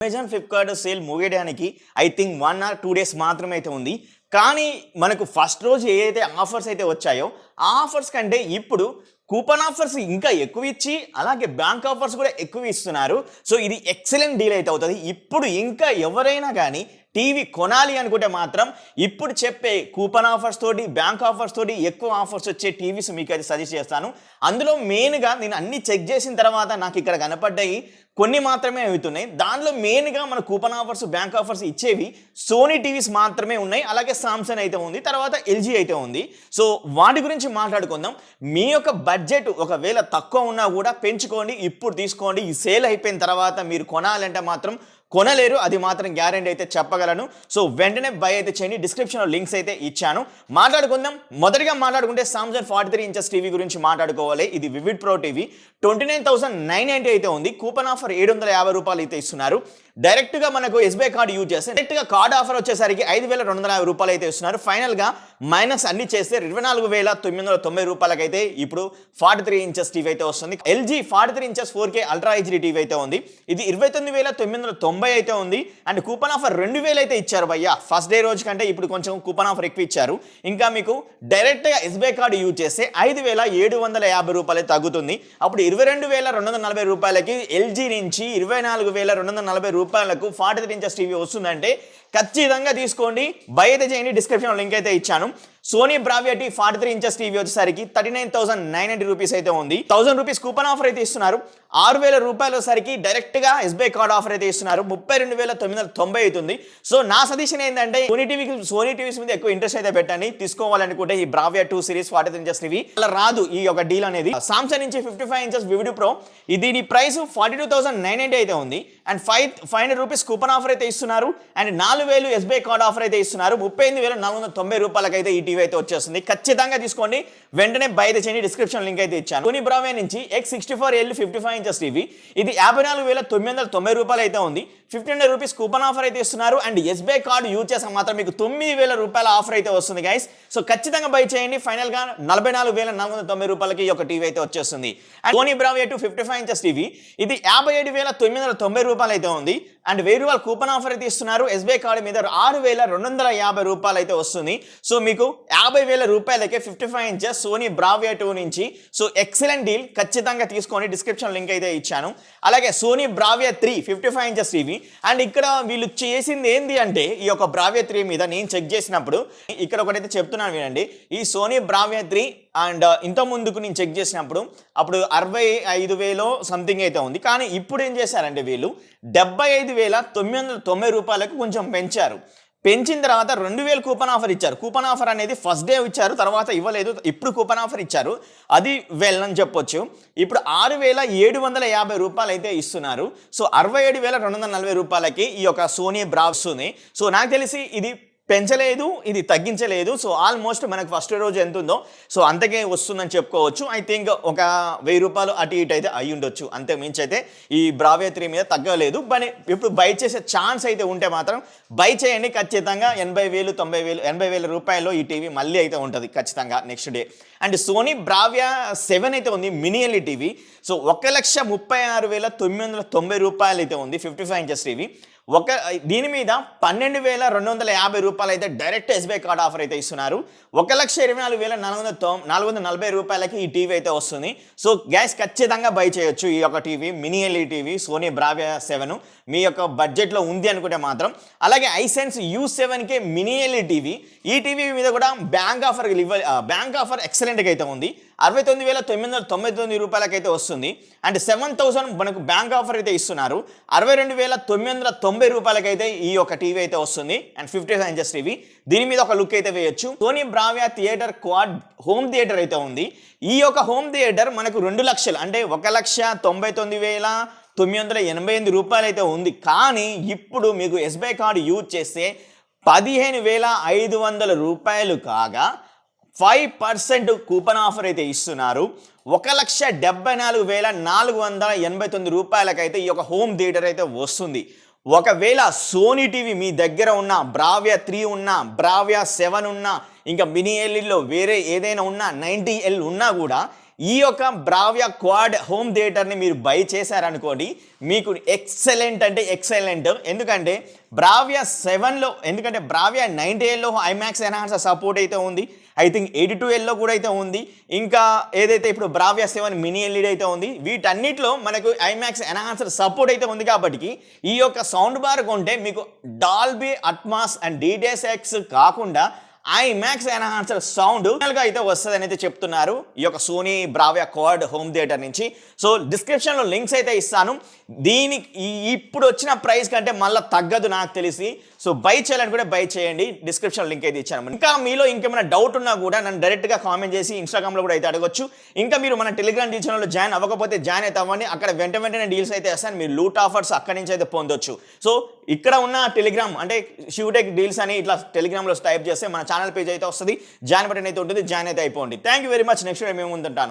Amazon Flipkart sale ముగియడానికి I think 1 or 2 days మాత్రమే అయితే ఉంది. కానీ మనకు ఫస్ట్ రోజు ఏదైతే ఆఫర్స్ అయితే వచ్చాయో ఆ ఆఫర్స్ కంటే ఇప్పుడు కూపన్ ఆఫర్స్ ఇంకా ఎక్కువ ఇచ్చి అలాగే బ్యాంక్ ఆఫర్స్ కూడా ఎక్కువ ఇస్తున్నారు. సో ఇది ఎక్సలెంట్ డీల్ అయితే అవుతుంది. ఇప్పుడు ఇంకా ఎవరైనా కానీ టీవీ కొనాలి అనుకుంటే మాత్రం ఇప్పుడు చెప్పే కూపన్ ఆఫర్స్ తోటి బ్యాంక్ ఆఫర్స్ తోటి ఎక్కువ ఆఫర్స్ వచ్చే టీవీస్ మీకు అయితే సజెస్ట్ చేస్తాను. అందులో మెయిన్గా నేను అన్ని చెక్ చేసిన తర్వాత నాకు ఇక్కడ కనపడ్డాయి కొన్ని మాత్రమే అవుతున్నాయి. దానిలో మెయిన్గా మన కూపన్ ఆఫర్స్ బ్యాంక్ ఆఫర్స్ ఇచ్చేవి సోనీ టీవీస్ మాత్రమే ఉన్నాయి. అలాగే సామ్సంగ్ అయితే ఉంది, తర్వాత ఎల్జీ అయితే ఉంది. సో వాటి గురించి మాట్లాడుకుందాం. మీ యొక్క బడ్జెట్ ఒకవేళ తక్కువ ఉన్నా కూడా పెంచుకోండి, ఇప్పుడు తీసుకోండి. ఈ సేల్ అయిపోయిన తర్వాత మీరు కొనాలంటే మాత్రం కొనలేరు, అది మాత్రం గ్యారెంటీ అయితే చెప్పగలను. సో వెంటనే బై అయితే చేయండి. డిస్క్రిప్షన్లో లింక్స్ అయితే ఇచ్చాను. మాట్లాడుకుందాం. మొదటిగా మాట్లాడుకుంటే సామ్సంగ్ 43 ఇంచెస్ టీవీ గురించి మాట్లాడుకోవాలి. ఇది వివిడ్ ప్రో టీవీ 29,990 అయితే ఉంది. కూపన్ ఆఫర్ 750 రూపాయలు అయితే ఇస్తున్నారు. డైరెక్ట్గా మనకు ఎస్బీఐ కార్డు యూజ్ చేస్తే డైరెక్ట్గా కార్డ్ ఆఫర్ వచ్చేసరికి 5,250 రూపాయలు అయితే ఇస్తున్నారు. ఫైనల్గా మైనస్ అన్ని చేస్తే 24,990 రూపాయలకి అయితే ఇప్పుడు 43 ఇంచెస్ టీవీ అయితే వస్తుంది. LG 43 inches 4K ultra HD TV అయితే ఉంది. ఇది 29,990 అయితే ఉంది. అండ్ కూపన్ ఆఫర్ 2,000 అయితే ఇచ్చారు భయ్యా. ఫస్ట్ డే రోజు కంటే ఇప్పుడు కొంచెం కూపన్ ఆఫర్ ఎక్కువ ఇచ్చారు. ఇంకా మీకు డైరెక్ట్గా ఎస్బీఐ కార్డు యూజ్ చేస్తే 5,750 రూపాయలు తగ్గుతుంది. అప్పుడు 22,240 రూపాయలకి ఎల్జీ నుంచి 24,240 రూపాయలకు 43 ఇంచెస్ టీవీ వస్తుందంటే ఖచ్చితంగా తీసుకోండి. బై అయితే చేయండి. డిస్క్రిప్షన్లో లింక్ అయితే ఇచ్చాను. Sony Bravia T 43 inches TV వచ్చేసరికి 39,990 రూపీస్ అయితే ఉంది. 1000 రూపీస్ కూపన్ ఆఫర్ అయితే ఇస్తున్నారు. 6,000 రూపాయల సరికి డైరెక్ట్గా ఎస్బీఐ కార్డ్ ఆఫర్ అయితే ఇస్తున్నారు. 32,990 అవుతుంది. సో నా సజెషన్ ఏంటంటే సోనీ టీవీస్ మీద ఎక్కువ ఇంట్రెస్ట్ అయితే పెట్టండి. తీసుకోవాలనుకుంటే ఈ బ్రావియా 2 సిరీస్ 43 ఇంచెస్ టీవీ అలా రాదు ఈ యొక్క డీల్ అనేది. సామ్సంగ్ నుంచి 55 ఇంచెస్ వివిడ్ ప్రో దీని ప్రైస్ 42,990 అయితే ఉంది. అండ్ 500 రూపీస్ కూపన్ ఆఫర్ అయితే ఇస్తున్నారు. అండ్ 4,000 ఎస్బీఐ కార్డ్ ఆఫర్ అయితే ఇస్తున్నారు. 38,490 రూపాయలకి అయితే ఈ టీవీ అయితే వచ్చేస్తుంది. ఖచ్చితంగా తీసుకోండి. వెంటనే బై అయితే చేయండి. డిస్క్రిప్షన్ లింక్ అయితే ఇచ్చాను. సోనీ బ్రావియా నుంచి X64L 55 ఇంచెస్ టీవీ ఇది 54,990 రూపాయలు అయితే ఉంది. 1,500 రూపీస్ కూపన్ ఆఫర్ అయితే ఇస్తున్నారు. అండ్ ఎస్బీఐ కార్డు యూజ్ చేసాక మాత్రం మీకు 9,000 రూపాయల ఆఫర్ అయితే వస్తుంది గైస్. సో ఖచ్చితంగా బై చేయండి. ఫైనల్గా 44,490 రూపాయలకి ఈ యొక్క టీవీ అయితే వచ్చేస్తుంది. And Sony Bravia 55 inches TV ఇది 57,990 రూపాయలు అయితే ఉంది. అండ్ 1,000 రూపాయల కూపన్ ఆఫర్ అయితే ఇస్తున్నారు. ఎస్బీఐ కార్డు మీద 6,250 రూపాయలు అయితే వస్తుంది. సో మీకు 50,000 రూపాయలకే 55 ఇంచెస్ సోనీ బ్రావియా 2 నుంచి. So excellent deal. ఖచ్చితంగా తీసుకోండి. డిస్క్రిప్షన్ లింక్ అయితే ఇచ్చాను. అలాగే Sony Bravia 3 55 inches TV and ఇక్కడ వీళ్ళు చేసింది ఏంది అంటే ఈ యొక్క బ్రావియా 3 మీద నేను చెక్ చేసినప్పుడు ఇక్కడ ఒకటైతే చెప్తున్నాను వినండి. ఈ సోనీ బ్రావియా 3 అండ్ ఇంత ముందుకు నేను చెక్ చేసినప్పుడు అప్పుడు 65,000 సంథింగ్ అయితే ఉంది. కానీ ఇప్పుడు ఏం చేశారంటే వీళ్ళు 75,990 రూపాయలకు కొంచెం పెంచారు. పెంచిన తర్వాత 2,000 కూపన్ ఆఫర్ ఇచ్చారు. కూపన్ ఆఫర్ అనేది ఫస్ట్ డే ఇచ్చారు, తర్వాత ఇవ్వలేదు. ఇప్పుడు కూపన్ ఆఫర్ ఇచ్చారు, అది వెల్ అని చెప్పొచ్చు. ఇప్పుడు 6,750 రూపాయలు అయితే ఇస్తున్నారు. సో 67,240 రూపాయలకి ఈ యొక్క సోనీ బ్రావ్స్ని. సో నాకు తెలిసి ఇది పెంచలేదు, ఇది తగ్గించలేదు. సో ఆల్మోస్ట్ మనకు ఫస్ట్ రోజు ఎంత ఉందో సో అంతకే వస్తుందని చెప్పుకోవచ్చు. ఐ థింక్ ఒక 1,000 రూపాయలు అటు ఇటు అయితే అయ్యి ఉండొచ్చు. అంతే మించి అయితే ఈ బ్రావియా 3 మీద తగ్గలేదు. కానీ ఇప్పుడు బై చేసే ఛాన్స్ అయితే ఉంటే మాత్రం బై చేయండి. ఖచ్చితంగా 80,000 90,000 80,000 రూపాయల్లో ఈ టీవీ మళ్ళీ అయితే ఉంటుంది ఖచ్చితంగా next day. And Sony Bravia 7 అయితే ఉంది మినీ ఎల్ఈడి టీవీ. సో 1,36,990 రూపాయలు అయితే ఉంది 55 ఇంచెస్ టీవీ. దీని మీద 12,250 రూపాయలు అయితే డైరెక్ట్ ఎస్బీఐ కార్డ్ ఆఫర్ అయితే ఇస్తున్నారు. 1,24,440 రూపాయలకి ఈ టీవీ అయితే వస్తుంది. సో గ్యాస్ ఖచ్చితంగా బై చేయొచ్చు ఈ యొక్క TV mini LED TV Sony Bravia 7 మీ యొక్క బడ్జెట్లో ఉంది అనుకుంటే మాత్రం. అలాగే Hisense U7K mini LED TV ఈ టీవీ మీద కూడా బ్యాంక్ ఆఫర్ ఎక్సలెంట్గా అయితే ఉంది. 69,999 రూపాయలకైతే వస్తుంది. అండ్ 7,000 మనకు బ్యాంక్ ఆఫర్ అయితే ఇస్తున్నారు. 62,990 రూపాయలకైతే ఈ యొక్క టీవీ అయితే వస్తుంది. అండ్ 55 ఇంచెస్ టీవీ దీని మీద ఒక లుక్ అయితే వేయొచ్చు. Sony Bravia theatre quad home theatre అయితే ఉంది. ఈ యొక్క హోమ్ థియేటర్ మనకు 2 లక్షలు అంటే 1,99,988 రూపాయలు అయితే ఉంది. కానీ ఇప్పుడు మీకు ఎస్బీఐ కార్డు యూజ్ చేస్తే 15,500 రూపాయలు కాగా 5% కూపన్ ఆఫర్ అయితే ఇస్తున్నారు. 1,74,489 రూపాయలకైతే ఈ యొక్క హోమ్ థియేటర్ అయితే వస్తుంది. ఒకవేళ సోనీ టీవీ మీ దగ్గర ఉన్న బ్రావియా 3 ఉన్నా బ్రావియా 7 ఉన్నా ఇంకా మినీ ఎల్ఈడిలో వేరే ఏదైనా ఉన్నా 90L ఉన్నా కూడా ఈ యొక్క బ్రావియా క్వాడ్ హోమ్ థియేటర్ని మీరు బై చేశారనుకోండి, మీకు ఎక్సలెంట్ అంటే ఎక్సలెంట్. ఎందుకంటే బ్రావియా 7లో, ఎందుకంటే బ్రావియా 90Lలో ఐమాక్స్ ఎన్హాన్సర్ సపోర్ట్ అయితే ఉంది, ఐ థింక్ 82Lలో కూడా అయితే ఉంది, ఇంకా ఏదైతే ఇప్పుడు బ్రావియా 7 మినీ ఎల్ఈడి అయితే ఉంది, వీటన్నిటిలో మనకు ఐమాక్స్ ఎన్హాన్సర్ సపోర్ట్ అయితే ఉంది. కాబట్టి ఈ యొక్క సౌండ్ బార్ కొంటే మీకు డాల్బీ అట్మాస్ అండ్ DTS:X కాకుండా ఐమాక్స్ ఎన్హాన్సర్ సౌండ్ గా అయితే వస్తుందని అయితే చెప్తున్నారు ఈ యొక్క Sony Bravia quad home theatre నుంచి. సో డిస్క్రిప్షన్లో లింక్స్ అయితే ఇస్తాను. దీనికి ఇప్పుడు వచ్చిన ప్రైస్ కంటే మళ్ళీ తగ్గదు నాకు తెలిసి. సో బై చేయాలని కూడా బై చేయండి, డిస్క్రిప్షన్ లింక్ అయితే ఇచ్చాను. ఇంకా మీలో ఇంకేమైనా డౌట్ ఉన్నా కూడా నన్ను డైరెక్ట్గా కామెంట్ చేసి ఇన్స్టాగ్రామ్లో కూడా అయితే అడగొచ్చు. ఇంకా మీరు మన టెలిగ్రామ్ డీల్ ఛానల్లో జాయిన్ అవ్వకపోతే జాయిన్ అయితే అవ్వండి. అక్కడ వెంటనే డీల్స్ అయితే వస్తాను, మీరు లూట్ ఆఫర్స్ అక్కడి నుంచి అయితే పొందొచ్చు. సో ఇక్కడ ఉన్న టెలిగ్రామ్ అంటే శివటెక్ డీల్స్ అని ఇట్లా టెలిగ్రామ్లో టైప్ చేస్తే మన ఛానల్ పేజ్ అయితే వస్తుంది, జాయిన్ బటన్ అయితే ఉంటుంది, జాయిన్ అయితే అయిపోండి. Thank you very much. Next మేము ముందుంటాను.